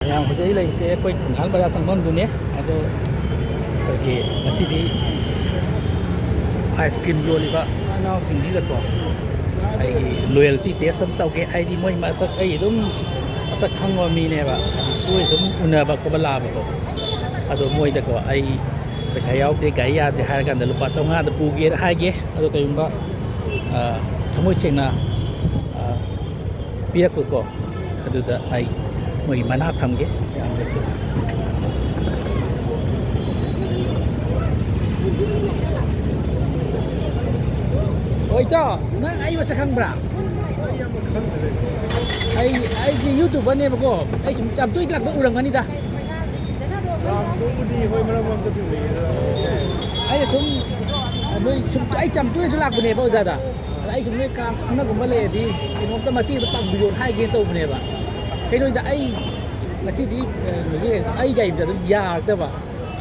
ꯃꯌꯥꯝ ꯍꯧꯖꯤꯛ ꯂꯩꯔꯤꯁꯦ ꯑꯩꯈꯣꯏ ꯊꯪꯒꯥꯜ ꯕꯖꯥꯔ ꯆꯪꯐꯝꯗꯨꯅꯦ ꯑꯗꯣ ꯑꯩꯈꯣꯏꯒꯤ ꯉꯁꯤꯗꯤ ꯑꯥꯏꯁ ꯀ꯭ꯔꯤꯝ ꯌꯣꯜꯂꯤꯕ ꯏꯆꯤꯜ ꯏꯅꯥꯎꯁꯤꯡꯁꯤꯗꯀꯣ ꯑꯩꯒꯤ ꯂꯣꯌꯦꯜꯇꯤ ꯇꯦꯁ ꯑꯃ ꯇꯧꯒꯦ ꯍꯥꯏꯗꯤ ꯃꯣꯏ ꯃꯁꯛ ꯑꯩ ꯑꯗꯨꯝ ꯃꯁꯛ ꯈꯪꯕ ꯃꯤꯅꯦꯕ ꯇꯣꯏꯅ ꯁꯨꯝ ꯎꯅꯕ ꯈꯣꯠꯄ ꯂꯥꯛꯑꯕꯀꯣ ꯑꯗꯣ ꯃꯣꯏꯗꯀꯣ ꯑꯩ ꯄꯩꯁꯥ ꯌꯥꯎꯗꯦ ꯒꯥꯔꯤ ꯌꯥꯗꯦ ꯍꯥꯏꯔꯀꯥꯟꯗ ꯂꯨꯄꯥ 500ꯗ ꯄꯨꯒꯦꯅ ꯍꯥꯏꯒꯦ ꯑꯗꯣ ꯀꯔꯤꯒꯨꯝꯕ ꯊꯃꯣꯏ ꯁꯦꯡꯅ ꯄꯤꯔꯛꯄꯀꯣ ꯑꯗꯨꯗ ꯑꯩ ꯃꯣꯏ ꯃꯅꯥ ꯊꯝꯒꯦ ꯌꯥꯝꯅꯁꯨ ꯍꯣꯏ ꯏꯇꯥꯎ ꯅꯪ ꯑꯩ ꯃꯁꯛ ꯈꯪꯕ꯭ꯔꯥ ꯑꯩꯁꯦ ꯌꯨꯇꯨꯕꯔꯅꯦꯕꯀꯣ ꯑꯩ ꯁꯨꯝ ꯌꯥꯝ ꯇꯣꯏꯅ ꯂꯥꯛꯄ ꯎꯔꯝꯒꯅꯤꯗ ꯂꯥꯛꯄꯕꯨꯗꯤ ꯍꯣꯏ ꯃꯔꯛ ꯃꯔꯛꯇꯗꯤ ꯎꯏꯌꯦ ꯑꯩꯅ ꯁꯨꯝ ꯅꯣꯏ ꯁꯨꯝ ꯑꯩ ꯌꯥꯝ ꯇꯣꯏꯅꯁꯨ ꯂꯥꯛꯄꯅꯦꯕ ꯑꯣꯖꯥꯗ ꯑꯗ ꯑꯩ ꯁꯨꯝ ꯅꯣꯏ ꯈꯪꯅꯒꯨꯝꯕ ꯂꯩꯔꯗꯤ ꯀꯩꯅꯣꯝꯇ ꯃꯇꯦꯡꯗ ꯄꯥꯡꯕꯤꯌꯣ ꯍꯥꯏꯒꯦꯅ ꯇꯧꯕꯅꯦꯕ ꯀꯩꯅꯣꯗ ꯑꯩ ꯉꯁꯤꯗꯤ ꯑꯩ ꯒꯥꯔꯤꯗ ꯑꯗꯨꯝ ꯌꯥꯔꯛꯇꯕ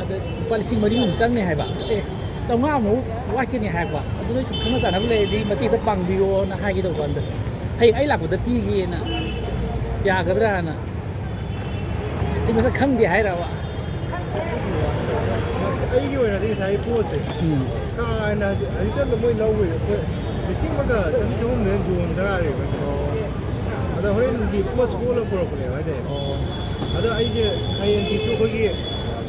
ꯑꯗ ꯂꯨꯄꯥ 4,000 ꯆꯪꯅꯤ ꯍꯥꯏꯕ 500ꯃꯨꯛ ꯋꯥꯠꯀꯅꯤ ꯍꯥꯏꯔꯛꯄ ꯑꯗꯨ ꯅꯣꯏ ꯁꯨꯝ ꯈꯪꯅ ꯆꯥꯟꯅꯕ ꯂꯩꯔꯗꯤ ꯃꯇꯦꯡꯗ ꯄꯥꯡꯕꯤꯌꯣꯅ ꯍꯥꯏꯒꯦ ꯇꯧꯕ ꯀꯥꯟꯗ ꯍꯌꯦꯡ ꯑꯩ ꯂꯥꯛꯄꯗ ꯄꯤꯒꯦꯅ ꯌꯥꯒꯗ꯭ꯔꯥꯅ ꯑꯩ ꯃꯁꯛ ꯈꯪꯗꯦ ꯍꯥꯏꯔꯕ ꯑꯩꯒꯤ ꯑꯣꯏꯅꯗꯤ ꯉꯁꯥꯏ ꯄꯣꯠꯁꯦ ꯀꯥ ꯍꯦꯟꯅ ꯍꯧꯖꯤꯛꯇ ꯃꯣꯏ ꯂꯧꯋꯦ ꯑꯩꯈꯣꯏ 1,000ꯒ ꯆꯍꯨꯝꯗ ꯌꯣꯟꯗ ꯑꯗ ꯍꯣꯔꯦꯟꯒꯤ ꯄꯣꯠ ꯁꯨ ꯄꯨꯔꯛꯄꯅꯦꯕ ꯍꯥꯏꯇꯥꯔꯦ ꯑꯗꯣ ꯑꯩꯁꯦ ꯍꯌꯦꯡꯁꯤꯁꯨ ꯑꯩꯈꯣꯏꯒꯤ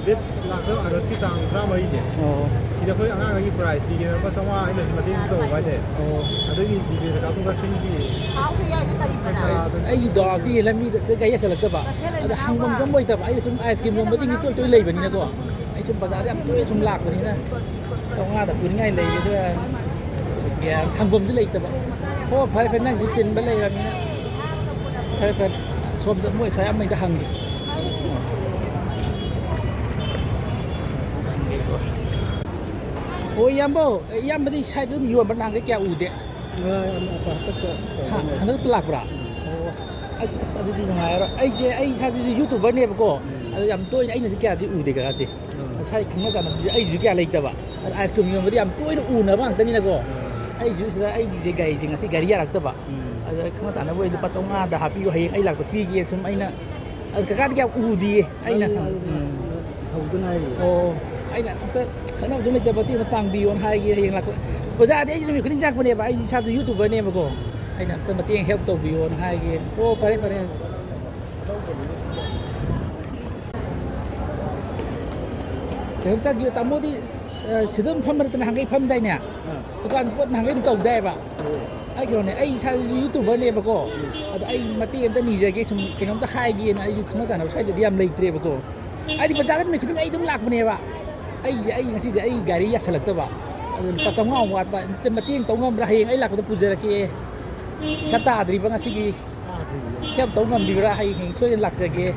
ꯗꯦꯠ ꯂꯥꯛꯀꯗꯕ ꯑꯥꯒꯁꯀꯤ ꯇꯥꯡ 14ꯁꯦ ꯁꯤꯗ ꯑꯩꯈꯣꯏ ꯑꯉꯥꯡꯒꯤ ꯄ꯭ꯔꯥꯏꯖ ꯄꯤꯒꯦꯅ ꯂꯨꯄꯥ 500 ꯑꯩꯅꯁꯨ ꯃꯇꯦꯡ ꯇꯧꯕ ꯍꯥꯏꯇꯥꯔꯦ ꯑꯗꯒꯤ ꯖꯤꯄꯦꯗ ꯀꯥꯞꯊꯣꯛ ꯀꯥꯞꯁꯤꯟꯒꯤ ꯑꯩꯒꯤ ꯗꯥꯎꯗꯤ ꯂꯝꯕꯤꯗ ꯁꯤꯗ ꯒꯥꯔꯤ ꯌꯥꯁꯜꯂꯛꯇꯕ ꯑꯗ ꯍꯪꯐꯝ ꯁꯨꯝ ꯂꯩꯇꯕ ꯑꯩꯅ ꯁꯨꯝ ꯑꯥꯏꯁ ꯀ꯭ꯔꯤꯝ ꯌꯣꯟꯕꯁꯤꯡꯗꯤ ꯇꯣꯏ ꯇꯣꯏ ꯂꯩꯕꯅꯤꯅꯀꯣ ꯑꯩ ꯁꯨꯝ ꯕꯖꯥꯔꯗ ꯌꯥꯝ ꯇꯣꯏꯅ ꯁꯨꯝ ꯂꯥꯛꯄꯅꯤꯅ 500ꯗ ꯄꯨꯅꯤꯡꯉꯥꯏ ꯂꯩꯒꯗ꯭ꯔꯥ ꯍꯪꯐꯝꯁꯨ ꯂꯩꯇꯕ ꯍꯣꯏ ꯐꯔꯦ ꯐꯔꯦ ꯅꯪꯁꯨ ꯆꯤꯟꯕ ꯂꯩꯔꯕꯅꯤꯅ ꯐꯔꯦ ꯐꯔꯦ ꯁꯣꯝꯗ ꯃꯣꯏ ꯁ꯭ꯋꯥꯏ ꯑꯃꯗ ꯍꯪꯒꯦ ꯍꯣꯏ ꯏꯌꯥꯝꯕ ꯏꯌꯥꯝꯕꯗꯤ ꯁꯥꯏꯗ ꯑꯗꯨꯝ ꯌꯣꯟꯕ ꯅꯍꯥꯟꯈꯩ ꯀꯌꯥ ꯎꯗꯦ ꯍꯟꯗꯛꯇ ꯂꯥꯛꯄ꯭ꯔꯥ ꯑꯁ ꯑꯗꯨꯗꯤ ꯅꯨꯡꯉꯥꯏꯔꯣꯏ ꯑꯩ ꯏꯁꯥꯁꯤꯁꯨ ꯌꯨꯇꯨꯕꯔꯅꯦꯕꯀꯣ ꯑꯗꯣ ꯌꯥꯝ ꯇꯣꯏꯅ ꯑꯩꯅꯁꯨ ꯀꯌꯥꯗꯤ ꯎꯗꯦ ꯀꯀꯥꯁꯦ ꯉꯁꯥꯏ ꯈꯪꯅ ꯆꯥꯟꯅꯕꯗꯤ ꯑꯩꯁꯨ ꯀꯌꯥ ꯂꯩꯇꯕ ꯑꯗ ꯑꯥꯏꯁ ꯀ꯭ꯔꯤꯝ ꯌꯣꯟꯕꯗꯤ ꯌꯥꯝ ꯇꯣꯏꯅ ꯎꯅꯕ ꯉꯥꯛꯇꯅꯤꯅꯀꯣ ꯑꯩꯁꯨ ꯁꯤꯗ ꯑꯩꯒꯤꯁꯦ ꯒꯥꯔꯤꯁꯦ ꯉꯁꯤ ꯒꯥꯔꯤ ꯌꯥꯔꯛꯇꯕ ꯑꯗ ꯈꯪꯅ ꯆꯥꯟꯅꯕ ꯑꯣꯏ ꯂꯨꯄꯥ 500ꯗ ꯍꯥꯞꯄꯤꯌꯨ ꯍꯌꯦꯡ ꯑꯩ ꯂꯥꯛꯄ ꯄꯤꯒꯦ ꯁꯨꯝ ꯑꯩꯅ ꯑꯗ ꯀꯀꯥꯗꯤ ꯀꯌꯥ ꯎꯗꯤꯌꯦ ꯑꯩꯅ ꯑꯣ ꯑꯩꯅ ꯑꯝꯇ ꯈꯪꯅꯕꯁꯨ ꯂꯩꯇꯕ ꯃꯇꯦꯡꯗ ꯄꯥꯡꯕꯤꯌꯣꯅ ꯍꯥꯏꯒꯦ ꯍꯌꯦꯡ ꯂꯥꯛꯄ ꯑꯣꯖꯥꯗꯤ ꯑꯩꯁꯦ ꯅꯨꯃꯤꯠ ꯈꯨꯗꯤꯡ ꯆꯪꯉꯛꯄꯅꯦꯕ ꯑꯩ ꯏꯁꯥꯁꯨ ꯌꯨꯇꯨꯕꯔꯅꯦꯕꯀꯣ ꯑꯩꯅ ꯑꯝꯇ ꯃꯇꯦꯡ ꯍꯦꯜꯞ ꯇꯧꯕꯤꯌꯣꯅ ꯍꯥꯏꯒꯦ ꯑꯣ ꯐꯔꯦ ꯐꯔꯦ ꯀꯩꯅꯣꯝꯇ ꯇꯥꯃꯣꯗꯤ ꯁꯤꯗ ꯑꯗꯨꯝ ꯐꯝꯕ ꯅꯠꯇꯅ ꯅꯍꯥꯟꯒꯩ ꯐꯝꯗꯥꯏꯅꯦ ꯗꯨꯀꯥꯟ ꯄꯣꯠ ꯅꯍꯥꯟꯒꯩ ꯑꯗꯨꯝ ꯇꯧꯗꯥꯏꯕ ꯑꯩ ꯀꯩꯅꯣꯅꯦ ꯑꯩ ꯏꯁꯥꯁꯤꯁꯨ ꯌꯨꯇꯨꯕꯔꯅꯦꯕꯀꯣ ꯑꯗꯣ ꯑꯩ ꯃꯇꯦꯡ ꯑꯝꯇ ꯅꯤꯖꯒꯦ ꯁꯨꯝ ꯀꯩꯅꯣꯝꯇ ꯍꯥꯏꯒꯦꯅ ꯑꯩꯁꯨ ꯈꯪꯅ ꯆꯥꯟꯅꯕ ꯁ꯭ꯋꯥꯏꯗꯗꯤ ꯌꯥꯝ ꯂꯩꯇ꯭ꯔꯦꯕꯀꯣ ꯍꯥꯏꯗꯤ ꯕꯖꯥꯔꯗ ꯅꯨꯃꯤꯠ ꯈꯨꯗꯤꯡ ꯑꯩ ꯑꯗꯨꯝ ꯂꯥꯛꯄꯅꯦꯕ ꯑꯩ ꯉꯁꯤꯁꯦ ꯑꯩ ꯒꯥꯔꯤ ꯌꯥꯁꯜꯂꯛꯇꯕ ꯑꯗꯨ ꯂꯨꯄꯥ 500 ꯋꯥꯠꯄ ꯃꯇꯦꯡ ꯇꯧ ꯉꯝꯕ꯭ꯔꯥ ꯍꯌꯦꯡ ꯑꯩ ꯂꯥꯛꯄꯗ ꯄꯨꯖꯔꯛꯀꯦ ꯄꯩꯁꯥ ꯇꯥꯗ꯭ꯔꯤꯕ ꯉꯁꯤꯒꯤ ꯍꯦꯜꯞ ꯇꯧ ꯉꯝꯕꯤꯕ꯭ꯔꯥ ꯍꯌꯦꯡ ꯁꯣꯏꯗꯅ ꯂꯥꯛꯆꯒꯦ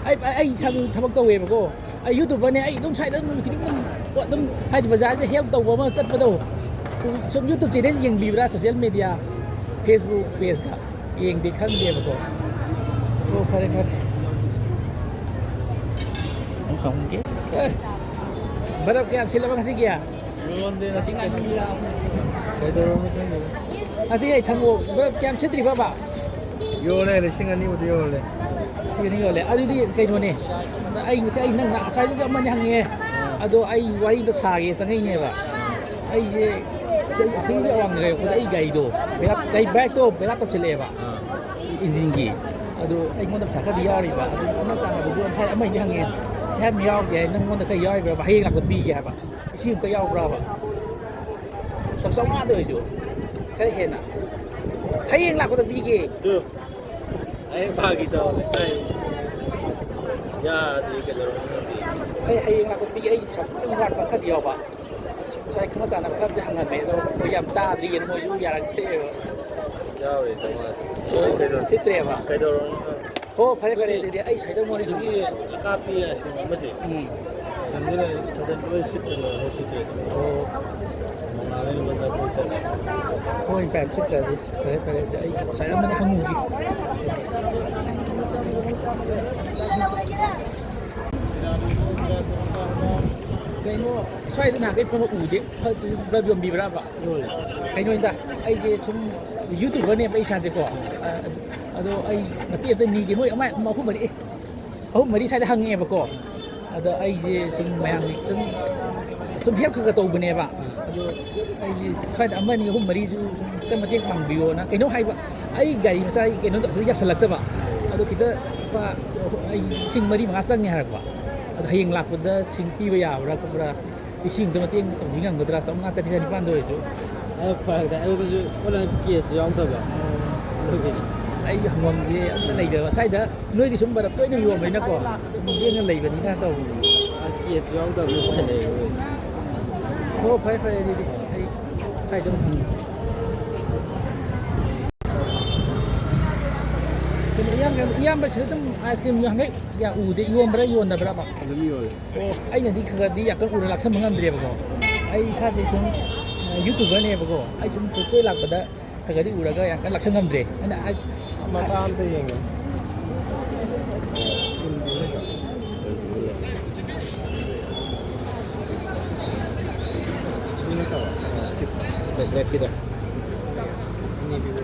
ꯑꯩ ꯏꯁꯥꯁꯨ ꯊꯕꯛ ꯇꯧꯋꯦꯕꯀꯣ ꯑꯩ ꯌꯨꯇꯨꯕꯔꯅꯦ ꯑꯩ ꯑꯗꯨꯝ ꯁ꯭ꯋꯥꯏꯗ ꯑꯗꯨꯝ ꯅꯨꯃꯤꯠ ꯈꯨꯗꯤꯡ ꯑꯗꯨꯝ ꯍꯥꯏꯗꯤ ꯕꯖꯥꯔꯁꯤꯗ ꯍꯦꯜꯞ ꯇꯧꯕ ꯑꯃ ꯆꯠꯄꯗꯣ ꯁꯨꯝ ꯌꯨꯇꯨꯕ ꯆꯦꯅꯦꯜ ꯌꯦꯡꯕꯤꯕ꯭ꯔꯥ ꯁꯣꯁꯤꯌꯦꯜ ꯃꯦꯗꯤꯌꯥ ꯐꯦꯁꯕꯨꯛ ꯄꯦꯖꯀ ꯌꯦꯡꯗꯦ ꯈꯪꯗꯦꯕꯀꯣ ꯑꯣ ꯐꯔꯦ ꯐꯔꯦ ꯍꯪꯒꯦ ꯕꯔꯞ ꯀꯌꯥꯝ ꯁꯤꯜꯂꯕ ꯉꯁꯤꯒꯤ ꯑꯗꯨꯗꯤ ꯑꯩ ꯊꯝꯃꯣ ꯕꯔꯞ ꯀꯌꯥꯝ ꯁꯤꯠꯇ꯭ꯔꯤꯕꯕ ꯌꯣꯜꯂꯦ 2,000ꯕꯨꯗꯤ ꯌꯣꯜꯂꯦ ꯁꯤꯅꯤ ꯌꯣꯜꯂꯦ ꯑꯗꯨꯗꯤ ꯀꯩꯅꯣꯅꯦ ꯑꯩ ꯉꯁꯤ ꯑꯩ ꯅꯪ ꯑꯁ꯭ꯋꯥꯏꯗꯁꯨ ꯑꯃꯅꯤ ꯍꯪꯉꯦ ꯑꯗꯣ ꯑꯩ ꯋꯥꯔꯤꯗ ꯁꯥꯒꯦ ꯆꯪꯉꯛꯏꯅꯦꯕ ꯑꯩꯁꯦ ꯑꯁꯤꯒꯤ ꯑꯋꯥꯡꯗ ꯂꯩꯔꯛꯄꯗ ꯑꯩ ꯒꯥꯔꯤꯗꯣ ꯕꯥꯏꯛꯇꯣ ꯕꯦꯔꯥ ꯇꯧꯁꯤꯜꯂꯛꯑꯦꯕ ꯏꯟꯖꯤꯟꯒꯤ ꯑꯗꯨ ꯑꯩꯉꯣꯟꯗ ꯄꯩꯁꯥ ꯈꯔꯗꯤ ꯌꯥꯎꯔꯤꯕ ꯑꯗꯨ ꯈꯪꯅ ꯆꯥꯟꯅꯕꯁꯨ ꯉꯁꯥꯏ ꯑꯃꯅꯤ ꯍꯪꯉꯦ ꯄꯩꯁꯥ ꯌꯥꯝ ꯌꯥꯎꯗꯦ ꯍꯥꯏ ꯅꯪꯉꯣꯟꯗ ꯈꯔ ꯌꯥꯎꯔꯤꯕ꯭ꯔꯕ ꯍꯌꯦꯡ ꯂꯥꯛꯄ ꯄꯤꯒꯦ ꯍꯥꯏꯕ ꯏꯁꯤꯡ ꯑꯃꯨꯛꯀ ꯌꯥꯎꯕ꯭ꯔꯕ 500ꯗ ꯑꯣꯏꯁꯨ ꯈꯔ ꯍꯦꯟꯅ ꯍꯌꯦꯡ ꯂꯥꯛꯄꯗ ꯄꯤꯒꯦ ꯑꯩ ꯐꯥꯒꯤ ꯇꯧꯕꯅꯦ ꯌꯥꯗ꯭ꯔꯤ ꯀꯩꯗꯧꯔꯕꯅꯣ ꯑꯩ ꯍꯌꯦꯡ ꯂꯥꯛꯄ ꯄꯤꯒꯦ ꯑꯩ ꯄꯩꯁꯥ ꯈꯤꯇꯪ ꯋꯥꯠꯄ ꯈꯔꯗꯤ ꯌꯥꯎꯕ ꯉꯁꯥꯏ ꯈꯪꯅ ꯆꯥꯟꯅꯕ ꯈꯔꯗꯤ ꯍꯪꯉꯝꯃꯦ ꯑꯗꯣ ꯃꯣꯏ ꯌꯥꯝ ꯇꯥꯗ꯭ꯔꯤꯑꯅ ꯃꯣꯏꯁꯨ ꯌꯥꯔꯛꯇ꯭ꯔꯦꯕ ꯌꯥꯎꯔꯤ 500 ꯁꯤꯠꯇ꯭ꯔꯦꯕ ꯀꯩꯗꯧꯔꯕꯅꯣ ꯍꯣ ꯐꯔꯦ ꯐꯔꯦ ꯑꯗꯨꯗꯤ ꯑꯩ ꯁꯥꯏꯗ ꯃꯣꯏ ꯍꯧꯖꯤꯛꯀꯤ ꯑꯀꯥꯞꯄꯤ ꯑꯥꯏꯁ ꯀ꯭ꯔꯤꯝ ꯑꯃꯁꯦ ꯃꯊꯟꯗ ꯂꯣꯏ ꯁꯤꯠꯇꯅ ꯁꯤꯠꯇ꯭ꯔꯦ ꯅꯣꯡꯉꯥꯜꯂꯒ ꯂꯨꯄꯥ 400 ꯆꯠꯂꯦ ꯍꯣꯏ ꯄꯥꯏꯞ ꯁꯤꯠꯇ꯭ꯔꯗꯤ ꯐꯔꯦ ꯐꯔꯦ ꯑꯗꯨꯗꯤ ꯑꯩ ꯉꯁꯥꯏ ꯑꯃꯗꯤ ꯍꯪꯉꯨꯈꯤ ꯀꯩꯅꯣ ꯁ꯭ꯋꯥꯏꯗ ꯅꯍꯥꯟꯈꯩ ꯐꯝꯕ ꯎꯗꯦ ꯕꯜꯕ ꯌꯣꯟꯕꯤꯕ꯭ꯔꯥꯕ ꯀꯩꯅꯣꯗ ꯑꯩꯁꯦ ꯁꯨꯝ ꯌꯨꯇꯨꯕꯔꯅꯦꯕ ꯑꯩ ꯏꯁꯥꯁꯦꯀꯣ ꯑꯗꯣ ꯑꯩ ꯃꯇꯦꯛ ꯑꯃꯇ ꯅꯤꯒꯦ ꯅꯣꯏ ꯑꯃ 3 4 ahum mari sai da hangi ba ko ada ai je sum mayam ni sum help ka to bune ba ado ai sai da amani ahum mari ju kita mati mang bio na kaino hai ba ai gari macam kaino tak sedia selak ta ba ado kita pa ai sing mari mangasang ni harak ba ado hayang lak pada sing pi ba ya ra ko ra ising tu mati to bingang ko dra sa nga chati ni pan do ju phải tại ơi là kia sử dụng thôi vậy ai hangom je an lai da sai da noi di sum ba da toi na yo mai na ko sum bien na lai ba ni na to kia sử dụng thôi nó phải để ko phai di ai phai dum yang ba sir sum ice cream yang ngai ya u de yom bra yon da bra ba nó nhiều ai na di kha di ya kan u lak sam ngam dre ba ko ai sa de sum youtuber ne ba ko ai sum toi lak ba da kha di u ra ga yang kan lak sam ngam dre ana ai mà ta ăn thì gì step back kita ini dulu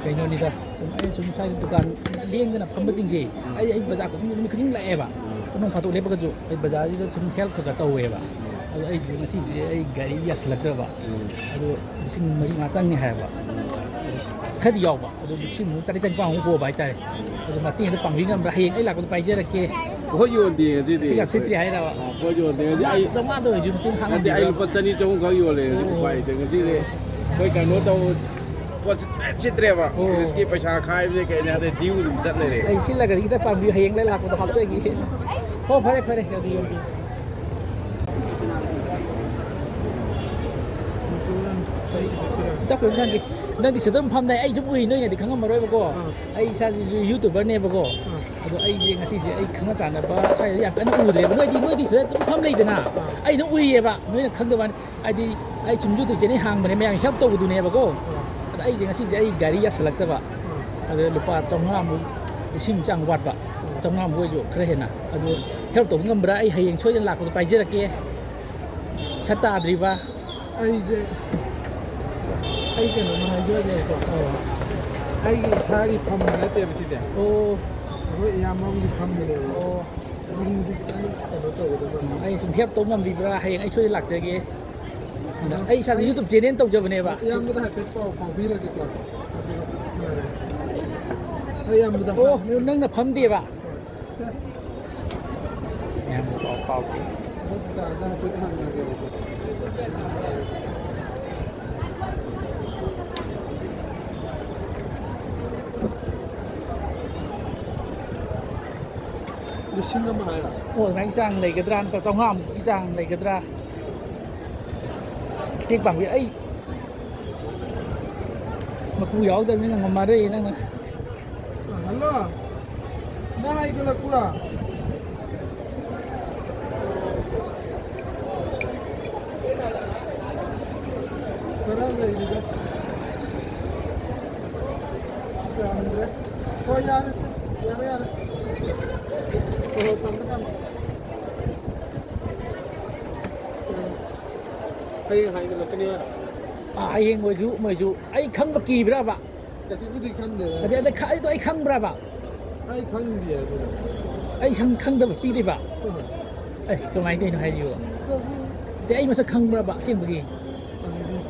cái nó đi ra sum ai sum sai dukan lieng na pham jing ji ai bazaar ko ni khing la e ba nong phato le ba ju ai bazaar ji sum help ka ta we ba ai ju si ai gari ya selak da ba ado sing mari ma sang ni ha ba khadi yaw ba ado sing mu ta ri chan pa hu bo ba tai ado ma tin da pang wi ngam ra heng ai la ko pai je ra ke có yuan tiền gì thì si gặp si tri hai da ba có yuan tiền gì ai sum ma do ju tin khang anh thì anh có sân đi trong có yuanเลยphảiถึงที่เลยvới cả nó đâu có chết đẹp à cáiประชาคายvới cái này thì tiêu cũng rấtเลย ai si la ga kita pang wi heng lai la ko da hap che gi ho phare phare ga di tóc cũng thằng đang đi sớm hôm nay ai chúng uy nơi này thì khăng mà rồi bà cô ai sa youtuber này bà cô rồi ai riêng cái gì ai khăng chán là bà sai là cái nó uy đấy nơi đi sớm hôm nay thế nào ai nó uy vậy bà nơi là khăng được bạn ai chúng youtube trên này hàng mà này mình help tôi tụi này bà cô ai riêng cái gì ai gari ya select bà rồi lupa trong ham sim chang wat bà trong ham vui rồi cái này nè rồi help tôi ngâm ra ai hay số nhân lạc của tôi phải kia sát ta đi bà ai je ai cái nó hay je ne ko ai sa gi pham na te bisi de ô rồi ya mong gi pham ne ô mình đi cái nó to cái ai sum phép tôm ngầm vì ra hay ai chơi lạc chơi kia ai sao YouTube channel tàu cho bên này bạn yang mudah ke ko ko bi ra ke ko ai yang mudah ô nếu nâng là phấm đi bạn em có cái ta da ke thang na ke Lising na mahal. ô anh sang lấy cái dran tao trong hòm cái sang lấy cái dran tiếng bằng vậy ấy mà cú gió tao nên là mà đây năng Hello. Na hai ko la kura. Kara le di ga. Andre. Ko yaar. Yaar. Oh, tam. Hay hay ko la kaniya. ai ngồi dụ ai khăng bất kỳ ra bạn Kasi ko di kan de. cái đấy khai tôi ai khăng ra bạn Ai kan dia. ai khăng đâu phi đi bạn ấy cái máy đây nó hay gì vậy thế ai mà sao khăng ra bạn xem gì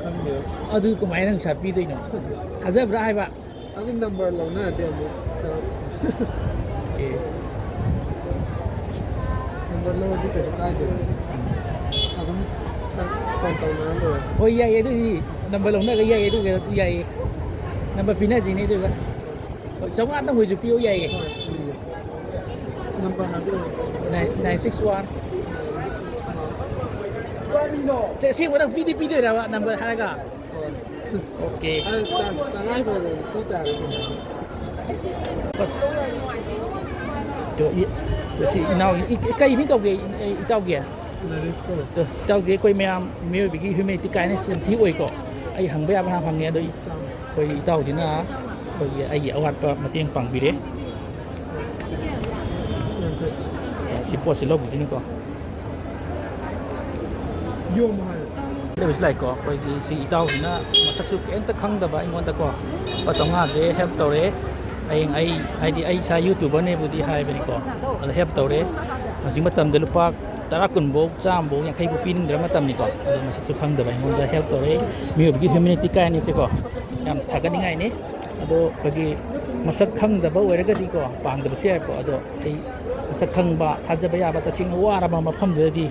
Kan dia. ở đây cái máy nó sạp phi đây nó hả giờ ra hai bạn Ang number lang na dia mo. Number lo di ka sa dia. Ang kontaw na lo. ôi vậy tôi gì nằm bờ lồng này cái vậy tôi vậy nằm bờ pin này gì này tôi cái sống ăn tao người chụp phiếu vậy Number na dia. này này 61 chạy xem có đang phi đây nào bạn nằm bờ hai cả ok Ay, tangay pa rin. Kita rin. tôi sẽ nào cây miếng cầu kì tao kìa Na-risk ko. tôi tao chỉ quay mẹ mẹ bị cái hôm cái này xem thiếu ấy có ai hàng bé hàng nghe đôi quay tao thì nó quay ai dễ hoạt mà tiếng bằng bị đấy si po si log sini ko Yung mahal. เดี๋ยวสิไลก็ไปสีเต้าหินะมาสักสุกเอ็นตะคังดะบะอีงอนตะก็ภาษางาเจเฮลตัวเรไอ้ชายยูทูบเบอร์เนี่ยบุตรไฮเป็นก็อะไรเฮลตัวเรมาสิมาทำเดลุปากตารักกุนโบกจามโบกอย่างใครบุปินเดี๋ยวมาทำนี่ก็มาสักสุกคังดะบะอีงอนตะเฮลตัวเรมีแบบกี่ humanity กายนี่สิก็ยามถักกันยังไงนี่ada bagi masak khang da ba wera ga di ko pang da sia ko ado ai masak khang ba thaja ba ya ba ta sing wa ra ma pham de di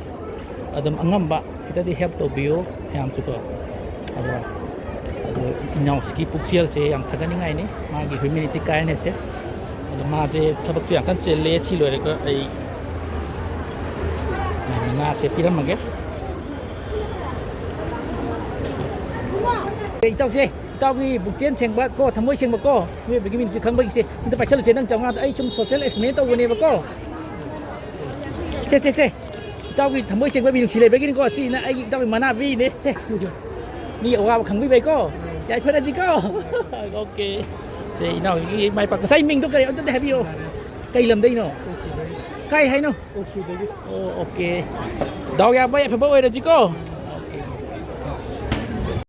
adam angam ba kita di help to bio yam chu ko ado nyong ski puksial che yam thaga ni ngai ni ma gi humanity kai ne se ado ma je thabak tu yang kan che le chi lo re ko ai na se piram ma ge ei tao se tao cái bục chiến xem bác có thằng mới xem bác có vì cái mình không biết gì chúng ta phải chơi chiến đang trong ai trong social experiment tao này bác có xe tao cái thằng mới xem bác mình chỉ lấy cái có gì nè anh tao cái mana vi đấy xe mi ở vào khẳng biết bác có giải phân ra gì có ok xe nào cái máy bạc say mình tôi cái ông tôi đẹp yêu cây làm đây nó cây hay nó ok đào ra bây giờ phải bao giờ gì có